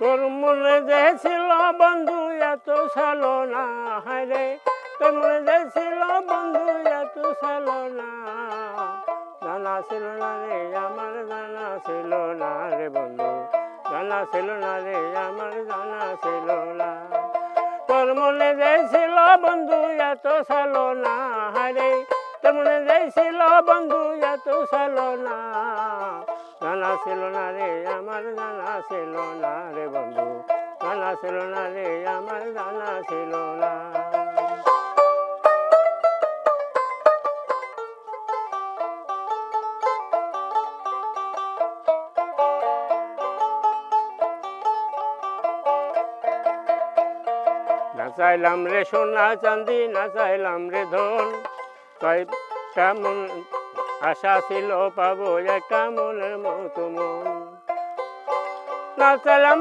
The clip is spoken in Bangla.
তোর মনে যে ছিল বন্ধু এত ছিল না, হায়রে তোর মনে যে ছিল বন্ধু এত ছিল না, জানা ছিল না রে আমার জানা ছিল না রে বন্ধু, জানা ছিল না রে আমার জানা ছিল না। তোর মনে যে ছিল বন্ধু এত ছিল না, হায়রে তোর মনে যে ছিল বন্ধু এত ছিল না, জানা ছিল না রে আমার জানা ছিল না রে বন্ধু, জানা ছিল না রে আমার জানা ছিল না। না চাইলাম রে সোনা চাঁদি, না চাইলাম রে ধন, তাই কেমন আশা ছিল পাবো একটা মনের মতো মন। না চাইলাম